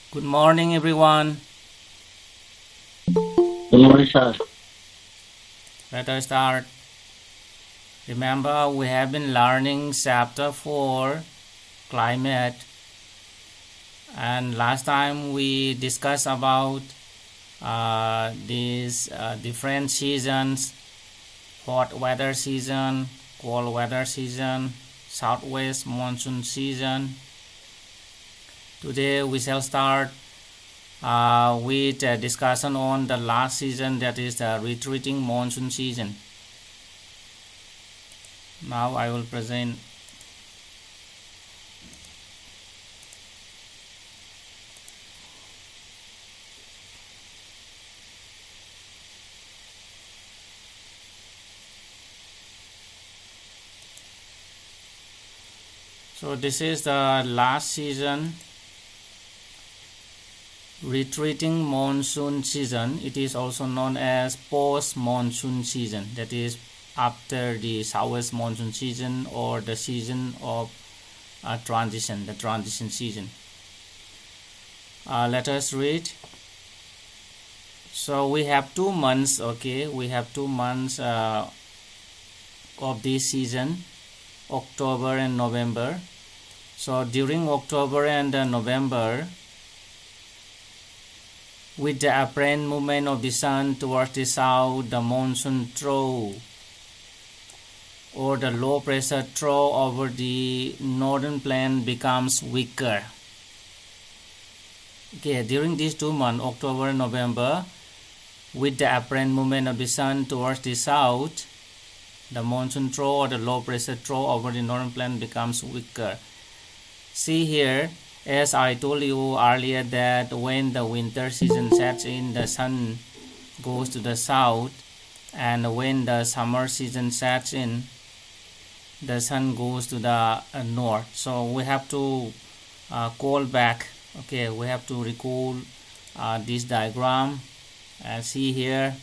Good morning, everyone. Good morning, sir. Let us start. Remember, we have been learning Chapter 4, Climate. And last time we discussed about these different seasons: hot weather season, cold weather season, southwest monsoon season. Today we shall start with a discussion on the last season, that is the retreating monsoon season. Now I will present. So this is the last season, retreating monsoon season. It is also known as post-monsoon season, that is after the southwest monsoon season, or the season of transition, the transition season. Let us read. So we have 2 months. We have 2 months of this season, October and November. So during October and November, with the apparent movement of the sun towards the south, the monsoon trough or the low pressure trough over the northern plain becomes weaker. During these 2 months, October and November, with the apparent movement of the sun towards the south, the monsoon trough or the low pressure trough over the northern plain becomes weaker. See here, as I told you earlier, that when the winter season sets in, the sun goes to the south, and when the summer season sets in, the sun goes to the north. So we have to call back. We have to recall this diagram. See here,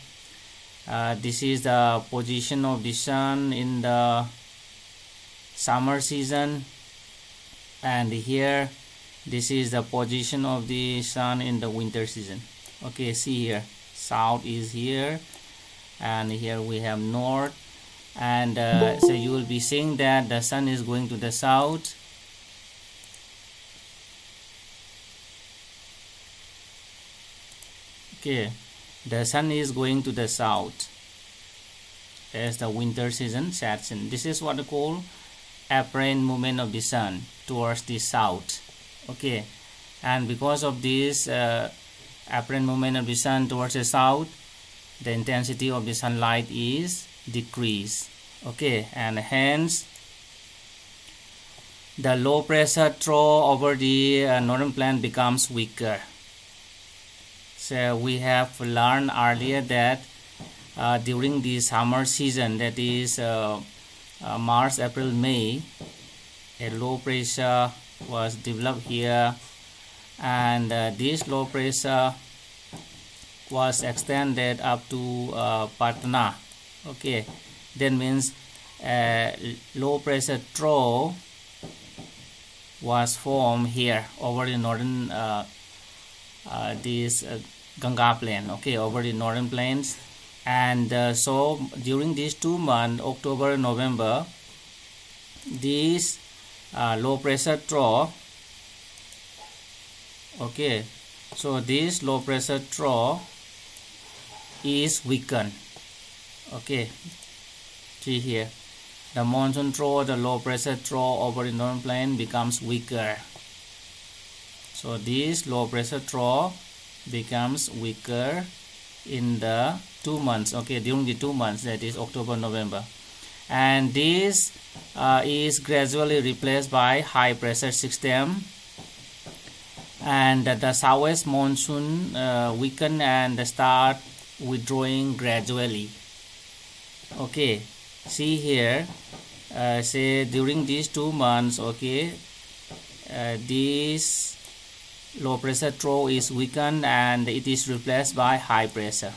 this is the position of the sun in the summer season, and here this is the position of the sun in the winter season. See here, south is here, and here we have north, and so you will be seeing that the sun is going to the south. The sun is going to the south as the winter season sets in. This is what we call apparent movement of the sun towards the south. And because of this apparent movement of the sun towards the south, the intensity of the sunlight is decreased. And hence the low pressure trough over the northern plain becomes weaker. So we have learned earlier that during the summer season, that is March, April, May, a low pressure was developed here, and this low pressure was extended up to Patna. That means low pressure trough was formed here over the northern this Ganga plain, over the northern plains. And so during these 2 months, October and November, this low pressure trough, so this low pressure trough is weakened. See here, the monsoon trough, the low pressure trough over the northern plain becomes weaker. So this low pressure trough becomes weaker in the 2 months, during the 2 months, that is October, November. And this is gradually replaced by high pressure system, and the southwest monsoon weaken and start withdrawing gradually. See here, say during these 2 months, this low pressure trough is weakened and it is replaced by high pressure.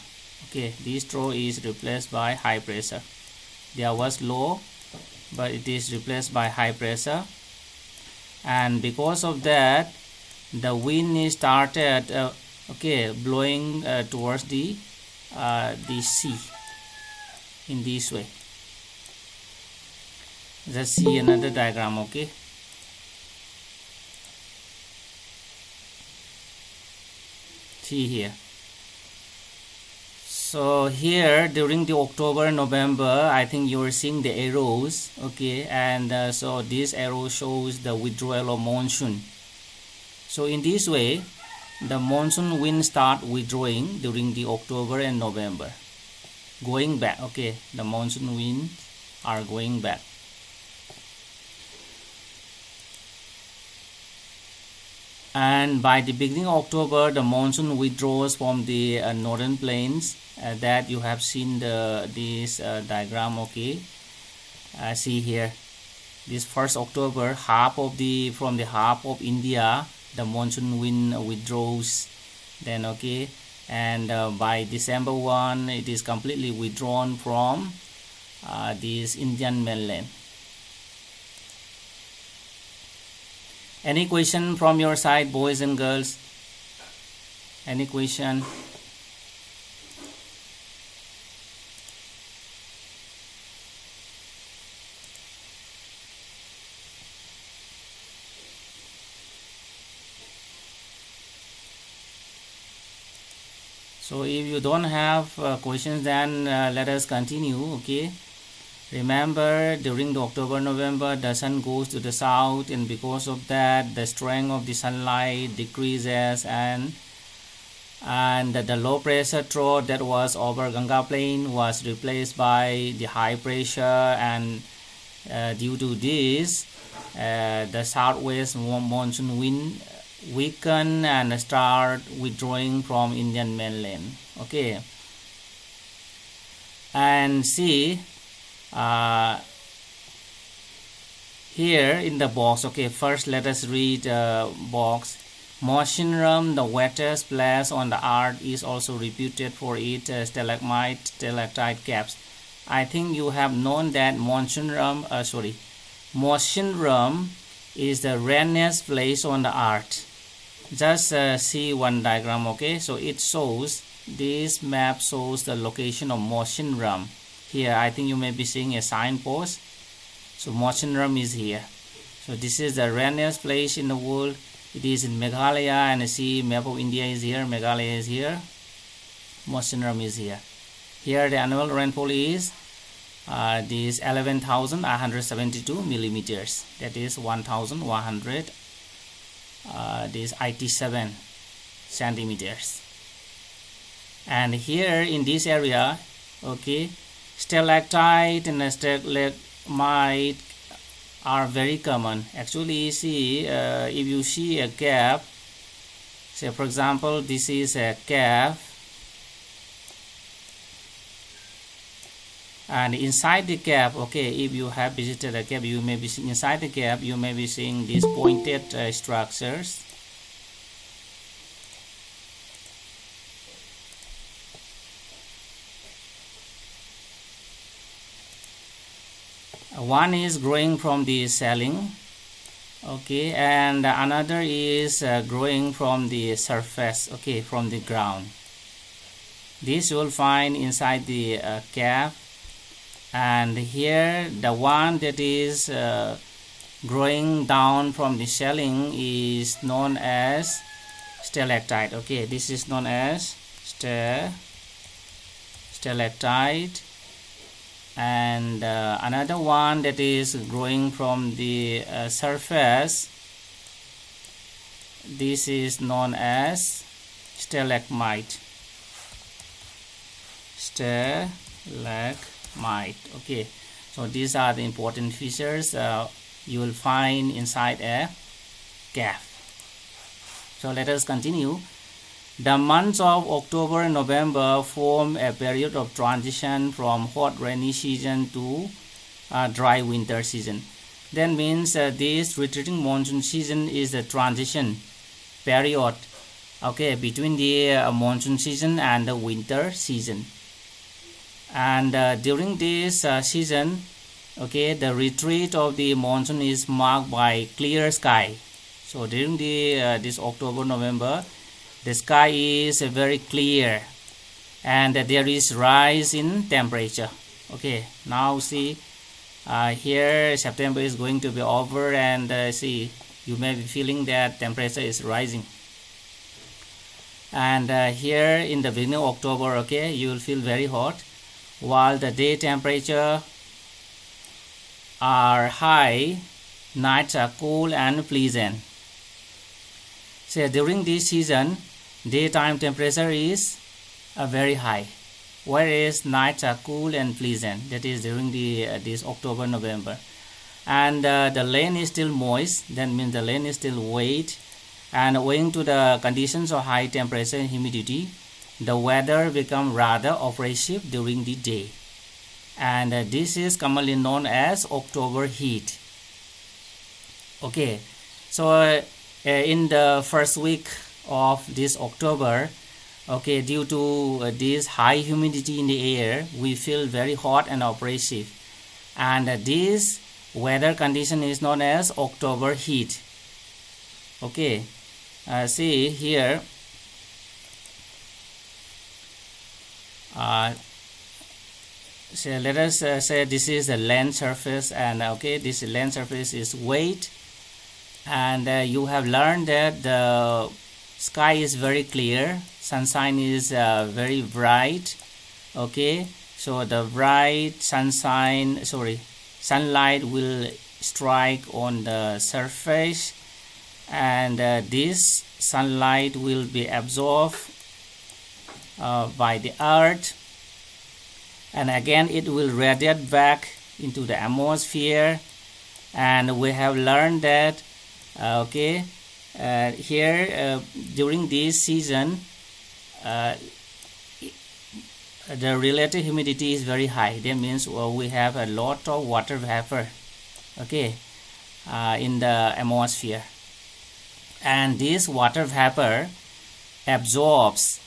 This trough is replaced by high pressure. There was low, but it is replaced by high pressure, and because of that the wind is started blowing towards the sea in this way. Let's see another diagram. Okay, see here. So here during the October, November, I think you are seeing the arrows. Okay, and so this arrow shows the withdrawal of monsoon. So in this way, the monsoon wind start withdrawing during the October and November, going back. Okay, the monsoon winds are going back. And by the beginning of October, the monsoon withdraws from the northern plains. That you have seen this diagram. Okay, see here, this 1st October, from the half of India, the monsoon wind withdraws. Then okay, and by December 1, it is completely withdrawn from this Indian mainland. Any question from your side, boys and girls? Any question? So if you don't have questions, then let us continue. Okay, remember, during the October, November, the sun goes to the south, and because of that, the strength of the sunlight decreases, and the low pressure trough that was over Ganga plain was replaced by the high pressure, and due to this, the southwest monsoon wind weaken and start withdrawing from Indian mainland. Okay, and see here in the box. Okay, first let us read box. Monsoon, the wettest place on the earth, is also reputed for its stalactite caps. I think you have known that monsoon is the rainiest place on the earth. Just see one diagram. Okay, so it shows, this map shows the location of monsoon. Here I think you may be seeing a signpost. So monsoon is here. So this is the rainiest place in the world. It is in Meghalaya, and see map of India is here, Meghalaya is here, monsoon is here. Here the annual rainfall is this 11,172 millimeters, that is 1,187 centimeters. And here in this area, okay, stalactite and stalagmite are very common. Actually, see, if you see a cap, say for example, this is a cap, and inside the cap, okay, if you have visited a cave, you may be seeing inside the cave, you may be seeing these pointed structures. One is growing from the ceiling, okay, and another is growing from the surface, okay, from the ground. This you will find inside the cave. And here the one that is growing down from the ceiling is known as stalactite. Okay, this is known as stalactite. And another one that is growing from the surface, this is known as stalagmite. Okay, so these are the important features you will find inside a cave. So let us continue. The months of October and November form a period of transition from hot rainy season to dry winter season. That means this retreating monsoon season is a transition period, okay, between the monsoon season and the winter season. And during this season, okay, the retreat of the monsoon is marked by clear sky. So during the this October, November, the sky is very clear, and there is rise in temperature. Okay, now see, here September is going to be over, and see, you may be feeling that temperature is rising. And here in the beginning of October, okay, you will feel very hot, while the day temperature are high, nights are cool and pleasant. So during this season, daytime temperature is very high, whereas nights are cool and pleasant. That is during this October, November. And the land is still moist. That means the land is still wet. And owing to the conditions of high temperature and humidity, the weather becomes rather oppressive during the day. And this is commonly known as October heat. Okay, so in the first week of this October, okay, due to this high humidity in the air, we feel very hot and oppressive, and this weather condition is known as October heat. Okay, see here, so let us say this is the land surface, and okay, this land surface is wet, and you have learned that the sky is very clear, sunshine is very bright. Okay, so the bright sunlight will strike on the surface, and this sunlight will be absorbed by the earth, and again it will radiate back into the atmosphere. And we have learned that okay, here during this season, the relative humidity is very high. That means we have a lot of water vapor, okay, in the atmosphere, and this water vapor absorbs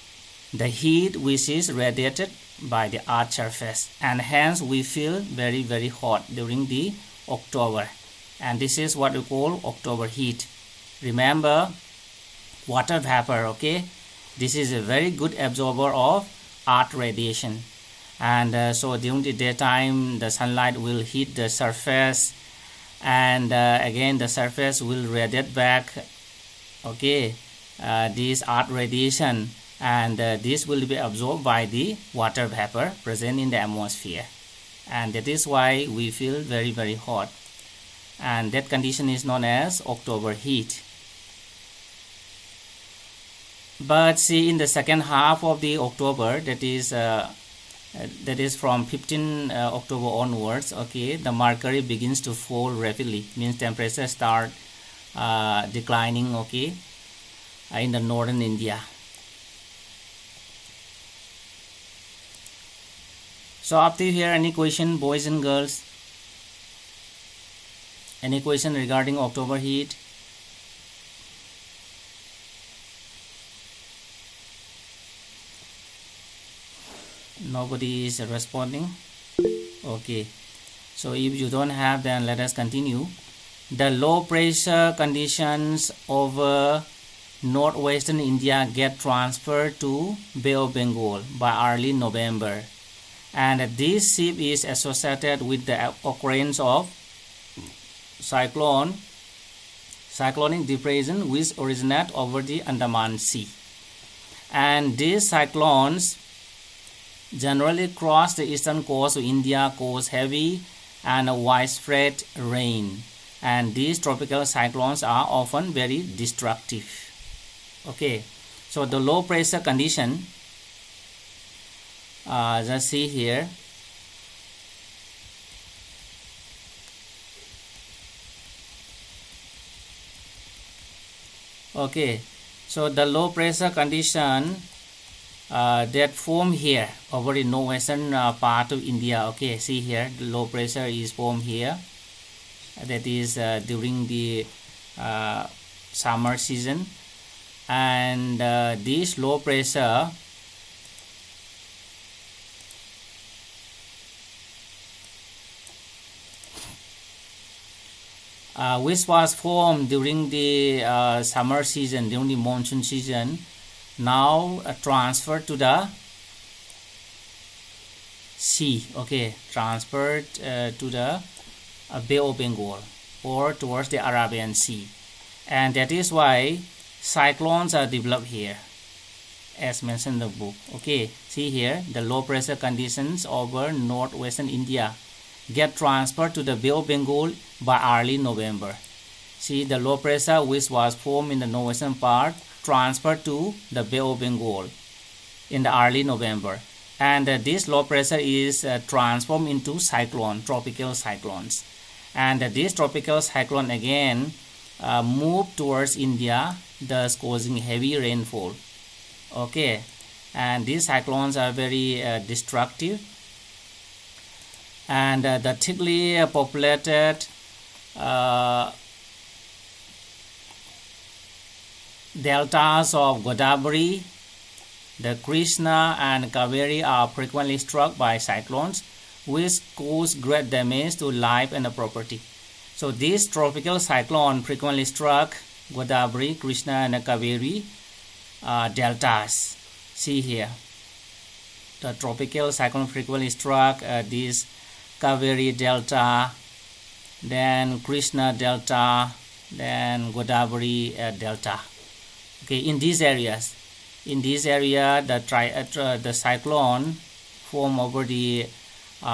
the heat which is radiated by the earth surface, and hence we feel very, very hot during the October, and this is what we call October heat. Remember, water vapor, okay, this is a very good absorber of earth radiation, and so during the daytime the sunlight will hit the surface, and again the surface will radiate back, okay, this earth radiation, and this will be absorbed by the water vapor present in the atmosphere, and that is why we feel very, very hot, and that condition is known as October heat. But see, in the second half of the October, that is from 15 October onwards, okay, the mercury begins to fall rapidly, means temperature start declining, okay, in the northern India. So up to here, any question, boys and girls? Any question regarding October heat? Nobody is responding. Okay, so if you don't have, then let us continue. The low pressure conditions over northwestern India get transferred to Bay of Bengal by early November, and this shift is associated with the occurrence of cyclonic depression which originate over the Andaman Sea, and these cyclones generally cross the eastern coast of India, cause heavy and widespread rain, and these tropical cyclones are often very destructive. Okay, so the low pressure condition, just see here, okay, so the low pressure condition that form here over the northwestern part of India, okay, see here, the low pressure is formed here, that is during the summer season, and this low pressure which was formed during the summer season, during the monsoon season, now transferred to the sea. Okay, transferred to the Bay of Bengal or towards the Arabian Sea, and that is why cyclones are developed here, as mentioned in the book. Okay, see here, the low pressure conditions over northwestern India get transferred to the Bay of Bengal by early November. See, the low pressure which was formed in the northwestern part transferred to the Bay of Bengal in the early November, and this low pressure is transformed into cyclone, tropical cyclones, and this tropical cyclone again move towards India, thus causing heavy rainfall. Okay, and these cyclones are very destructive, and the thickly populated deltas of Godavari, the Krishna and Kaveri are frequently struck by cyclones, which cause great damage to life and property. So this tropical cyclone frequently struck Godavari, Krishna and Kaveri deltas. See here, the tropical cyclone frequently struck this Kaveri delta, then Krishna delta, then Godavari delta. Okay, in these areas, the cyclone formed over the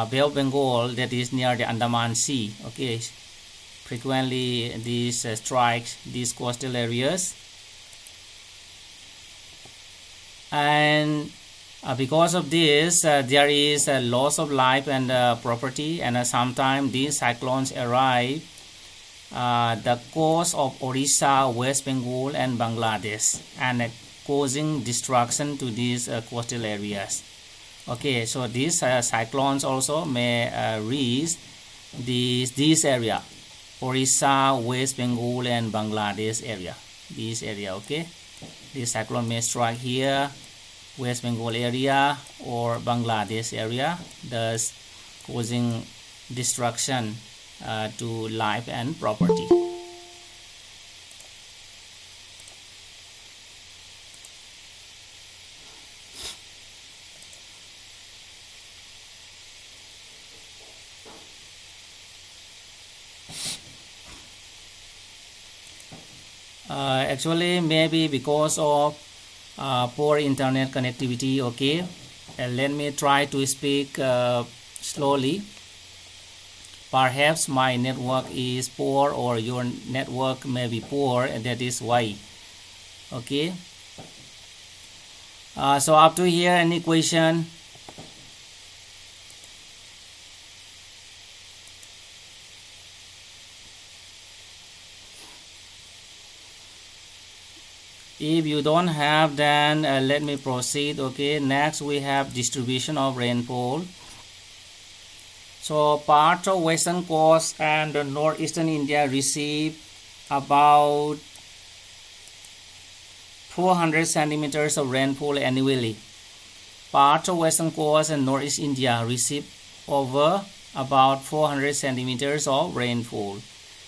Bay of Bengal, that is near the Andaman Sea. Okay, frequently these strikes these coastal areas, and because of this there is a loss of life and property, and sometimes these cyclones arrive the coast of Orissa, West Bengal and Bangladesh, and causing destruction to these coastal areas. Okay, so these cyclones also may reach this area, Orissa, West Bengal and Bangladesh area, this area. Okay, this cyclone may strike here, West Bengal area or Bangladesh area, thus causing destruction to life and property. Actually, maybe because of poor internet connectivity. Okay, let me try to speak slowly. Perhaps my network is poor or your network may be poor, and that is why. Okay, so up to here, any question? If you don't have, then let me proceed. Okay, next we have distribution of rainfall. So parts of western coast and northeastern India receive about 400 centimeters of rainfall annually. Parts of western coast and northeast India receive over about 400 centimeters of rainfall.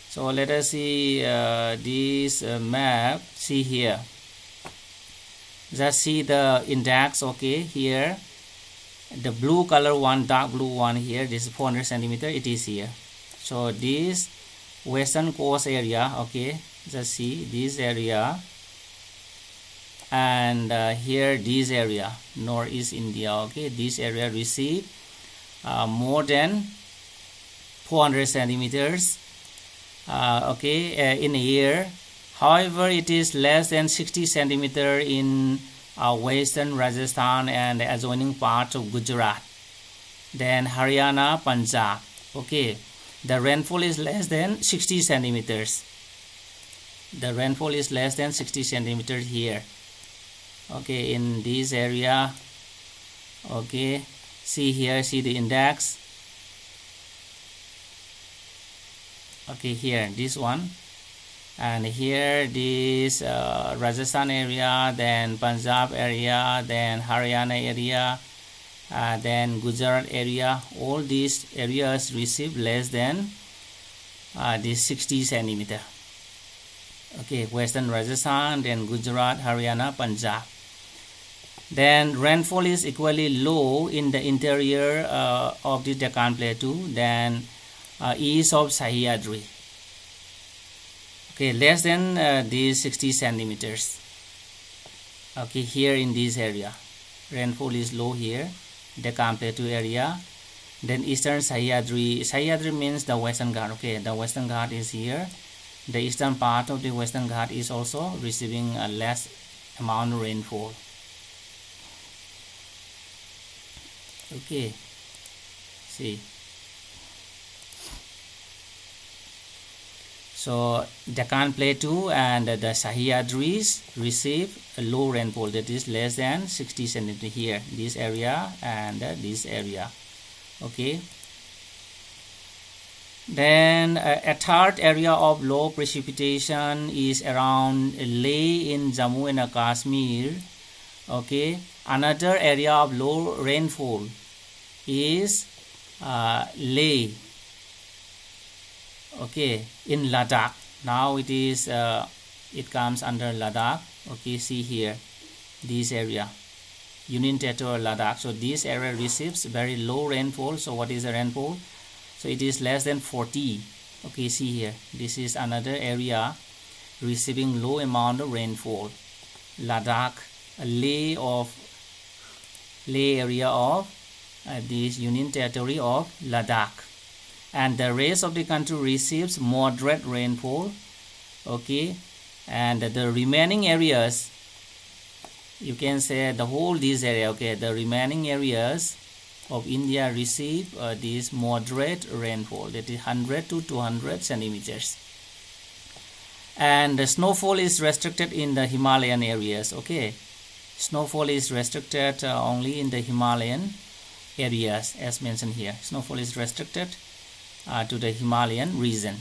So let us see this map. See here, just see the index. Okay, here the blue color one, dark blue one here, this is 400 centimeter, it is here. So this western coast area, okay, just see this area, and here this area, northeast India. Okay, this area receive more than 400 centimeters in a year. However, it is less than 60 centimeter in western Rajasthan and adjoining parts of Gujarat, then Haryana, Punjab. Okay, the rainfall is less than 60 centimeters. The rainfall is less than 60 centimeters here. Okay, in this area. Okay, see here, see the index. Okay, here this one, and here this Rajasthan area, then Punjab area, then Haryana area, then Gujarat area. All these areas receive less than this 60 centimeter. Okay, western Rajasthan, then Gujarat, Haryana, Punjab. Then rainfall is equally low in the interior of the Deccan Plateau than east of Sahyadri. Okay, less than these 60 centimeters. Okay, here in this area, rainfall is low here, Deccan Plateau area. Then eastern Sahyadri. Sahyadri means the Western Ghat. Okay, the Western Ghat is here. The eastern part of the Western Ghat is also receiving a less amount of rainfall. Okay, see. So Deccan Plateau and the Sahyadris receive a low rainfall, that is less than 60 centimeters here, this area and this area. Okay. Then a third area of low precipitation is around Leh in Jammu and Kashmir. Okay. Another area of low rainfall is Leh. Okay, in Ladakh. Now it comes under Ladakh. Okay, see here, this area, Union Territory Ladakh. So this area receives very low rainfall. So what is the rainfall? So it is less than 40. Okay, see here, this is another area receiving low amount of rainfall. Ladakh, Leh area of this Union Territory of Ladakh. And the rest of the country receives moderate rainfall. Okay, and the remaining areas, you can say the whole this area. Okay, the remaining areas of India receive this moderate rainfall, that is 100 to 200 centimeters. And the snowfall is restricted in the Himalayan areas. Okay, snowfall is restricted only in the Himalayan areas, as mentioned here. Snowfall is restricted to the Himalayan region.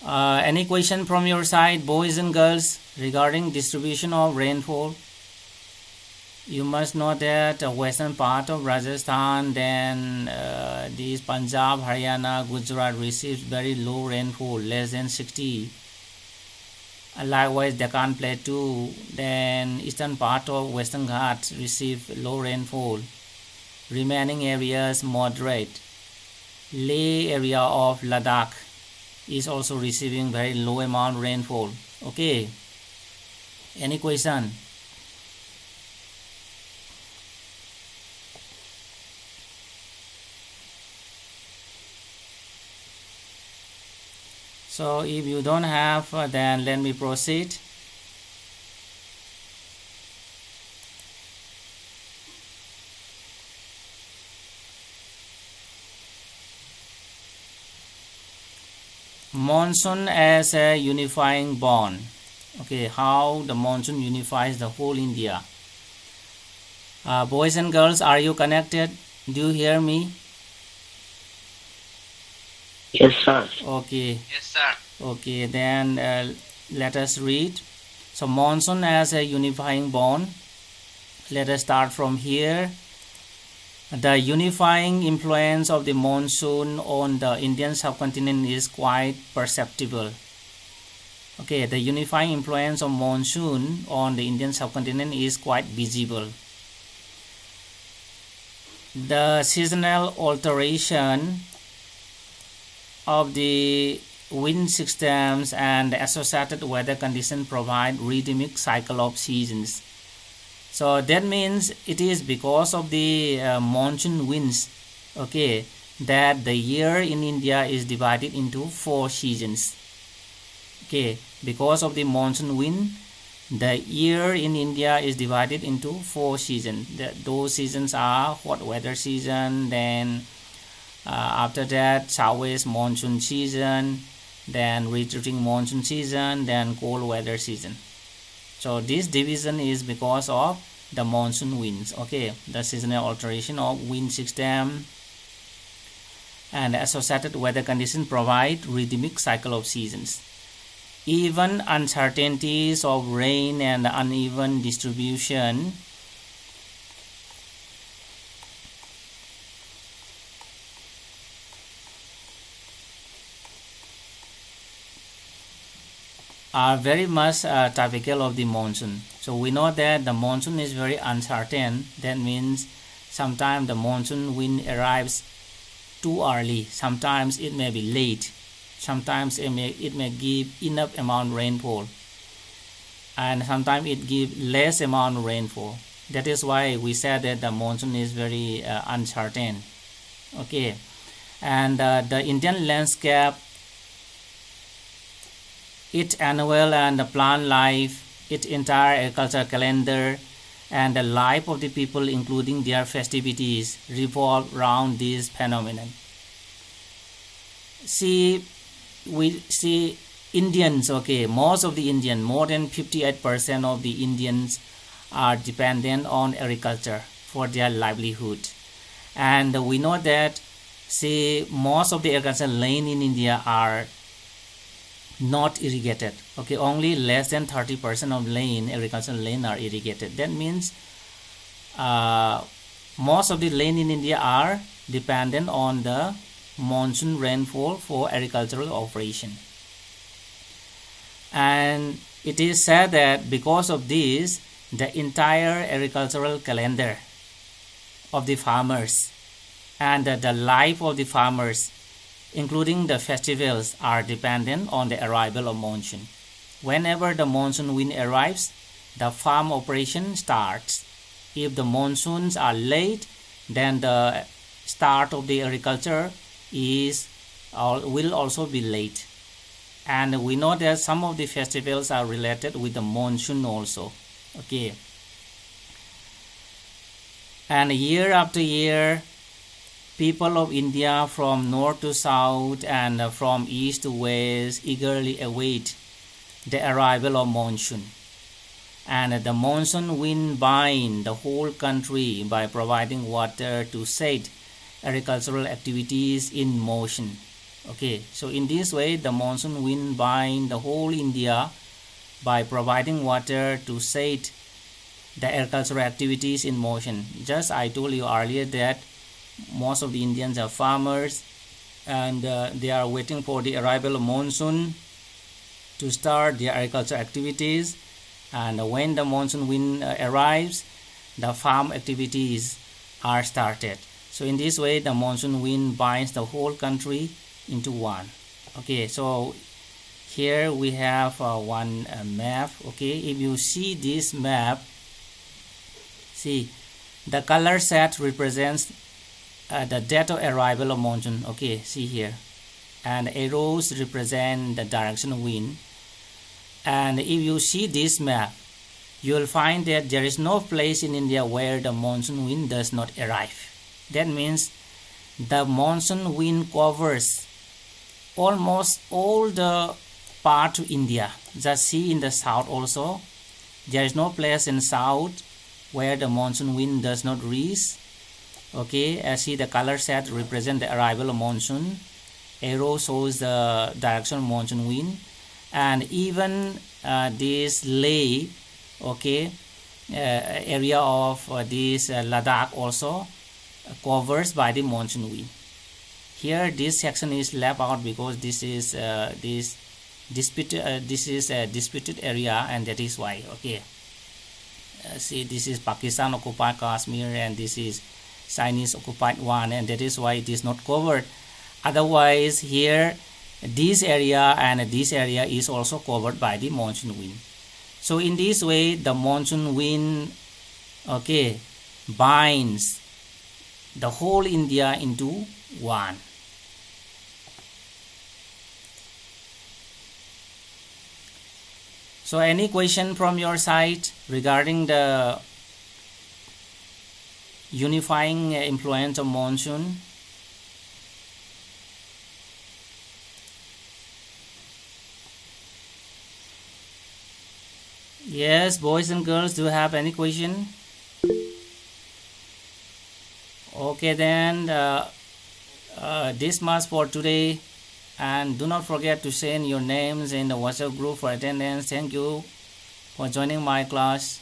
Any question from your side, boys and girls, regarding distribution of rainfall? You must know that western part of Rajasthan, then these Punjab, Haryana, Gujarat receives very low rainfall, less than 60. Likewise, Deccan Plateau, then eastern part of Western Ghats receive low rainfall. Remaining areas moderate. Leh area of Ladakh is also receiving very low amount rainfall. Okay. Any question? So if you don't have, then let me proceed. Monsoon as a unifying bond. Okay, how the monsoon unifies the whole India. Boys and girls, are you connected? Do you hear me? Yes, sir. Okay. Yes, sir. Okay, then let us read. So monsoon as a unifying bond. Let us start from here. The unifying influence of the monsoon on the Indian subcontinent is quite perceptible. Okay, the unifying influence of monsoon on the Indian subcontinent is quite visible. The seasonal alteration of the wind systems and the associated weather conditions provide rhythmic cycle of seasons. So that means it is because of the monsoon winds, okay, that the year in India is divided into 4 seasons. Okay, because of the monsoon wind, the year in India is divided into 4 seasons. Those seasons are hot weather season, then after that southwest monsoon season, then retreating monsoon season, then cold weather season. So this division is because of the monsoon winds. Okay, the seasonal alteration of wind system and associated weather conditions provide rhythmic cycle of seasons. even uncertainties of rain and uneven distribution are very much typical of the monsoon. So we know that the monsoon is very uncertain. That means sometimes the monsoon wind arrives too early, sometimes it may be late, sometimes it may give enough amount rainfall, and sometimes it give less amount rainfall. That is why we said that the monsoon is very uncertain. Okay, and the Indian landscape, its annual and the plant life, its entire agricultural calendar, and the life of the people, including their festivities, revolve around this phenomenon. We see Indians, okay, most of the Indians, more than 58% of the Indians are dependent on agriculture for their livelihood. And we know that, most of the agricultural land in India are not irrigated. Okay, only less than 30% of land, agricultural land, are irrigated. That means most of the land in India are dependent on the monsoon rainfall for agricultural operation. And it is said that because of this, the entire agricultural calendar of the farmers and the life of the farmers, including the festivals, are dependent on the arrival of monsoon. Whenever the monsoon wind arrives, the farm operation starts. If the monsoons are late, then the start of the agriculture will also be late. And we know that some of the festivals are related with the monsoon also. Okay. And year after year, people of India from north to south and from east to west eagerly await the arrival of monsoon. And the monsoon wind binds the whole country by providing water to set agricultural activities in motion. Okay, so in this way, the monsoon wind binds the whole India by providing water to set the agricultural activities in motion. Just I told you earlier that most of the Indians are farmers, and they are waiting for the arrival of monsoon to start their agricultural activities. And when the monsoon wind arrives, the farm activities are started. So in this way, the monsoon wind binds the whole country into one. Okay, so here we have one map. Okay, if you see this map, see the color set represents the date of arrival of monsoon. Okay, see here, and arrows represent the direction of wind. And if you see this map, you will find that there is no place in India where the monsoon wind does not arrive. That means the monsoon wind covers almost all the part of India. Just see in the south also, there is no place in south where the monsoon wind does not reach. Okay, as see the color set represent the arrival of monsoon. Arrow shows the direction of monsoon wind. And even this Leh, okay, area of this Ladakh also covers by the monsoon wind. Here this section is left out because this is a disputed area, and that is why. Okay, see, this is Pakistan occupied Kashmir, and this is Chinese occupied one, and that is why it is not covered. Otherwise, here this area and this area is also covered by the monsoon wind. So in this way, the monsoon wind, okay, binds the whole India into one. So any question from your side regarding the unifying influence of monsoon? Yes, boys and girls, do you have any question? Okay, then this much for today. And do not forget to send your names in the WhatsApp group for attendance. Thank you for joining my class.